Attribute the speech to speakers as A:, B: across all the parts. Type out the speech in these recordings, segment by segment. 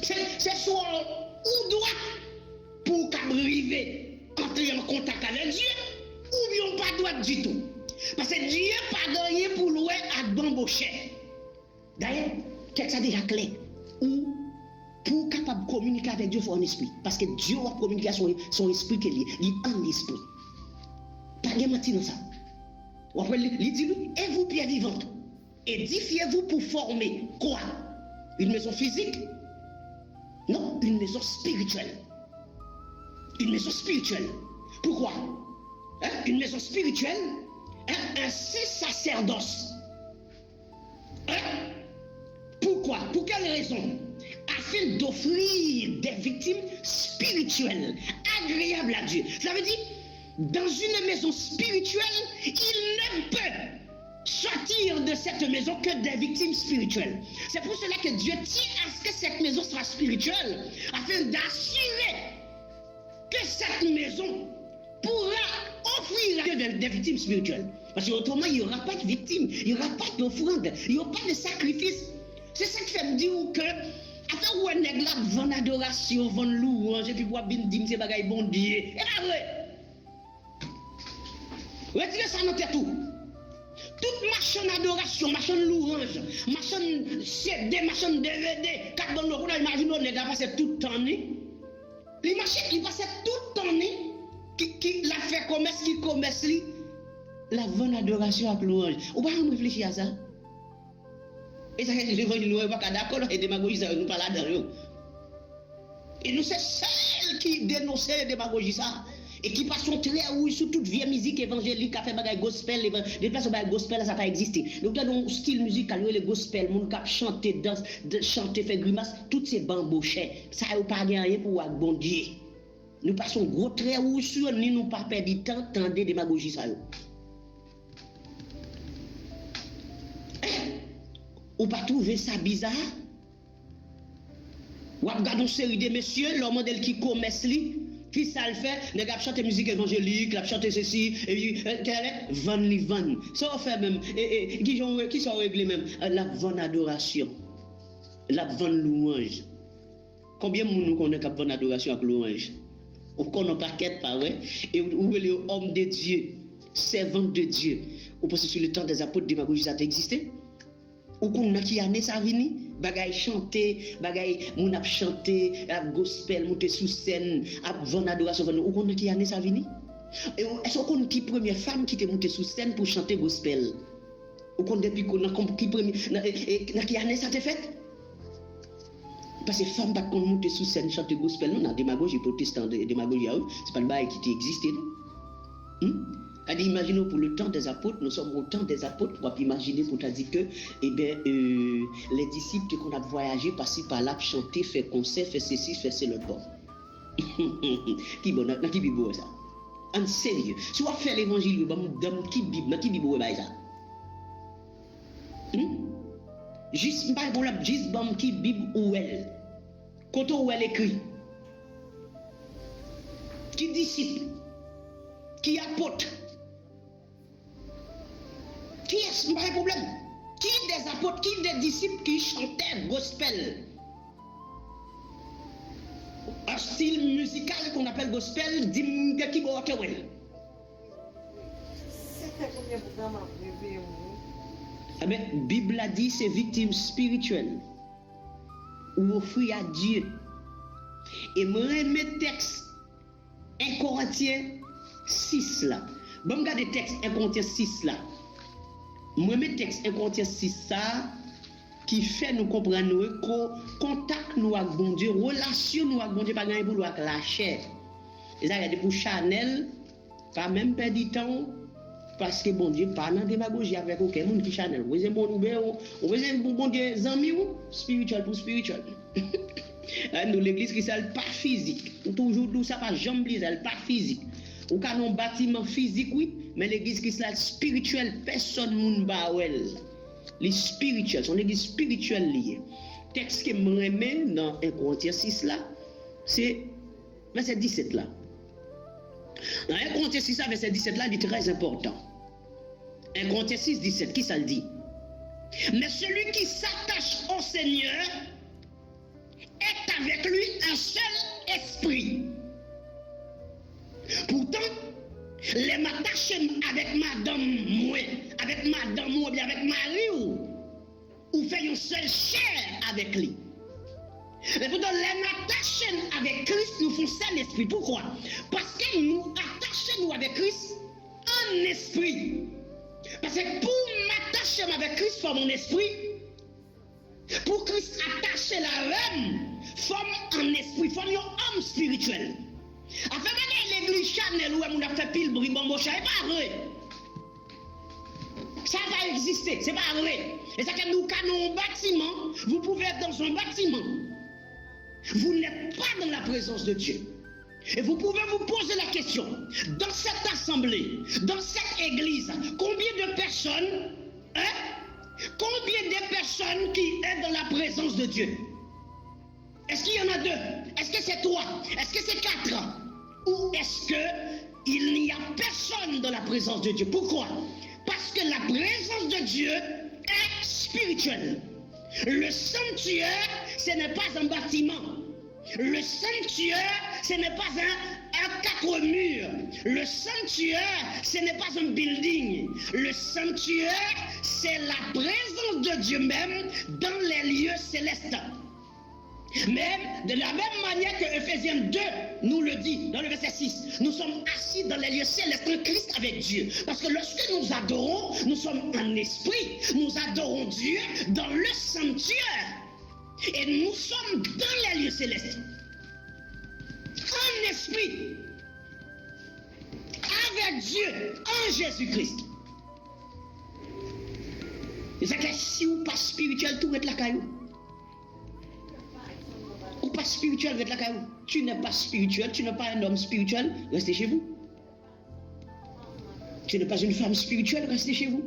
A: C'est soit ou droit pour qu'arriver entrer en contact avec Dieu, ou bien pas droit du tout. Parce que Dieu n'a pas gagné pour louer à bamboucher. D'ailleurs, texte a déjà clair. Ou pour capable de communiquer avec Dieu, il faut un esprit. Parce que Dieu a communiqué son esprit qui est en esprit. Pas de mentir dans ça. Ou après, il dit, et vous, pierre vivante, édifiez-vous pour former quoi? Une maison physique? Non, une maison spirituelle. Une maison spirituelle. Pourquoi? Une maison spirituelle, un sacerdoce. Pourquoi? Pour quelle raison? Afin d'offrir des victimes spirituelles, agréables à Dieu. Ça veut dire, dans une maison spirituelle, il ne peut sortir de cette maison que des victimes spirituelles. C'est pour cela que Dieu tient à ce que cette maison soit spirituelle, afin d'assurer que cette maison pourra offrir à Dieu des victimes spirituelles. Parce qu'autrement, il n'y aura pas de victimes, il n'y aura pas d'offrande, il n'y aura pas de sacrifice. C'est ça qui fait me dire que, afin où on est là, vend adoration, vend louange, et puis pour bien dire, c'est bagaille bon Dieu. Et pas vrai. Retirez ça dans tête tout. Toute machine adoration, machine louange, machine CD, machine DVD, quatre bonnes locaux, imagine on est là, passé tout le temps. Les machines qui passent tout le temps, qui la fait commerce, qui commerce, la bonne adoration avec louange. On va réfléchir à ça. Et ça, l'évangile, nous ne sommes pas d'accord, et démagogie, ça, nous pas là-dedans. Et nous, c'est celle qui dénonce la démagogie, ça. Et qui passe son très haut sur toute vieille musique évangélique, qui a fait bagaille gospel, des places où gospel, ça n'a pas existé. Donc, dans un style musical, le gospel, mon cap chanter, danse, chanter, faire grimace, toutes ces bambouchets, ça n'a pas gagné pour un bon Dieu. Nous passons gros très haut sur, ni nous pas perdre du temps, tendez démagogie, ça. Ou pas trouver ça bizarre? Ou regarder une série de messieurs, leur modèle qui commerce, qui ça le fait, les gars chantent musique évangélique, la chantent ceci, et puis, van. Ça on fait même, qui sont réglés même, la van adoration, la van louange. Combien de monde nous connaît comme van adoration avec louange? On connaît pas quête, pas vrai? Et où est le homme de Dieu, servant de Dieu? Ou parce que sur le temps des apôtres, démagogie ça a existé? Ou qu'on a qui année ça vini, bagay chanter, bagay moun ap chanter, ap gospel monter sous scène, ap vendre adoration, ou qu'on a qui année ça vini? Est-ce qu'on qui première femme qui était montée sous scène pour chanter gospel? Ou qu'on depuis qu'on a qui premier qui année ça t'est fait? Parce que femme pas qu'on monter sous scène chanter gospel, non, démagogie protestante, démagogie c'est pas le bail qui existait non? Imaginons pour le temps des apôtres, nous sommes au temps des apôtres, on peut imaginer pour te dire que les disciples qu'on a voyagé par-ci par-là, chanter, faire concert, faire ceci, faire cela. Qui bon, qui bible ça? En sérieux, si on fait l'évangile, qui bible ça? Juste pas pour juste qui bible où elle, quand où elle écrit, qui disciple, qui apôtre. Qui est-ce pas un problème? Qui des apôtres, qui des disciples qui chantaient gospel? Un style musical qu'on appelle gospel, dit qui va au well.
B: C'était combien de programmes à prévu?
A: Ah ben, Bible a dit c'est victime spirituelle ou offrir à Dieu. Et me remet texte 1 Corinthiens 6 là. Bon, regarde le texte 1 Corinthiens 6 là. Moi, mes textes 1 Corinthiens 6 ça, qui fait nous comprendre que contact nous avec bon Dieu, relation nous avec bon Dieu, pas gagner pour avec la chair. Et ça, pour Chanel, pas même perdre du temps, parce que bon Dieu, pas dans démagogie avec aucun monde qui Chanel. Vous voyez, bon Dieu, amis spirituel pour spirituel. Nous, l'église qui c'est pas physique. Toujours nous, ça pas jamais elle pas physique. Ou quand un bâtiment physique, oui. Mais l'église qui est spirituelle, personne ne va les spirituels, son église spirituelle liée. Texte que me remet dans 1 Corinthiens 6 là, c'est verset 17 là. Dans 1 Corinthiens 6 là, verset 17 là, il est très important. 1 Corinthiens 6, 17, qui ça le dit? Mais celui qui s'attache au Seigneur est avec lui un seul esprit. Pourtant, les m'attacher avec madame moi, ou bien avec Marie ou fait une seule chair avec lui. Mais pourtant, les m'attacher avec Christ, nous font seul esprit. Pourquoi? Parce que nous attachons avec Christ en esprit. Parce que pour m'attacher avec Christ, forme mon esprit. Pour Christ attacher la reine, forme en esprit, forme un homme spirituel. Afin que l'église Chanel où on a fait pile bribambo, c'est pas vrai. Ça va exister, c'est pas vrai. Et ça que nous canons un bâtiment, vous pouvez être dans un bâtiment. Vous n'êtes pas dans la présence de Dieu. Et vous pouvez vous poser la question, dans cette assemblée, dans cette église, combien de personnes, combien de personnes qui sont dans la présence de Dieu? Est-ce qu'il y en a 2? Est-ce que c'est 3? Est-ce que c'est 4? Ou est-ce qu'il n'y a personne dans la présence de Dieu? Pourquoi? Parce que la présence de Dieu est spirituelle. Le sanctuaire, ce n'est pas un bâtiment. Le sanctuaire, ce n'est pas un 4 murs. Le sanctuaire, ce n'est pas un building. Le sanctuaire, c'est la présence de Dieu même dans les lieux célestes. Même de la même manière que Ephésiens 2 nous le dit dans le verset 6, nous sommes assis dans les lieux célestes en Christ avec Dieu. Parce que lorsque nous adorons, nous sommes en esprit, nous adorons Dieu dans le sanctuaire. Et nous sommes dans les lieux célestes. En esprit. Avec Dieu, en Jésus-Christ. Et ça que si vous pas spirituel, tout est la caillou. Ou pas spirituel, être la caillou. Tu n'es pas spirituel, tu n'es pas un homme spirituel, restez chez vous. Tu n'es pas une femme spirituelle, restez chez vous.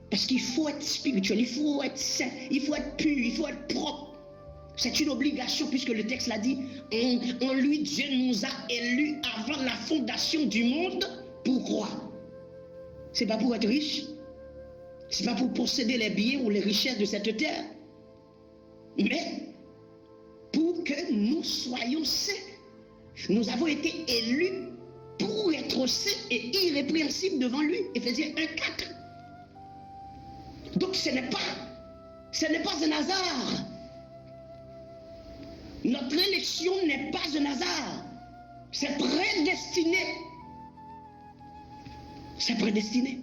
A: Parce qu'il faut être spirituel, il faut être saint, il faut être pur, il faut être propre. C'est une obligation puisque le texte l'a dit. En lui, Dieu nous a élus avant la fondation du monde. Pourquoi? C'est pas pour être riche. C'est pas pour posséder les biens ou les richesses de cette terre. Mais pour que nous soyons saints. Nous avons été élus pour être saints et irrépréhensibles devant lui. Ephésiens 1:4. Donc ce n'est pas un hasard. Notre élection n'est pas un hasard. C'est prédestiné. C'est prédestiné.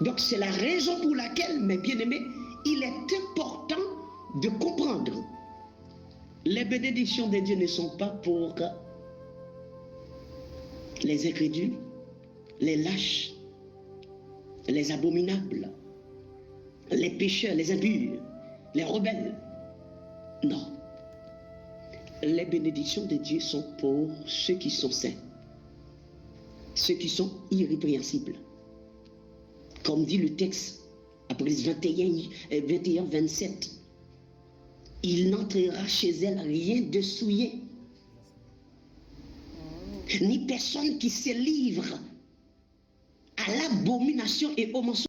A: Donc c'est la raison pour laquelle, mes bien-aimés, il est important de comprendre. Les bénédictions de Dieu ne sont pas pour les incrédules, les lâches, les abominables, les pécheurs, les impurs, les rebelles. Non. Les bénédictions de Dieu sont pour ceux qui sont saints, ceux qui sont irrépréhensibles. Comme dit le texte, après 21-27, il n'entrera chez elle rien de souillé, ni personne qui se livre à l'abomination et au mensonge.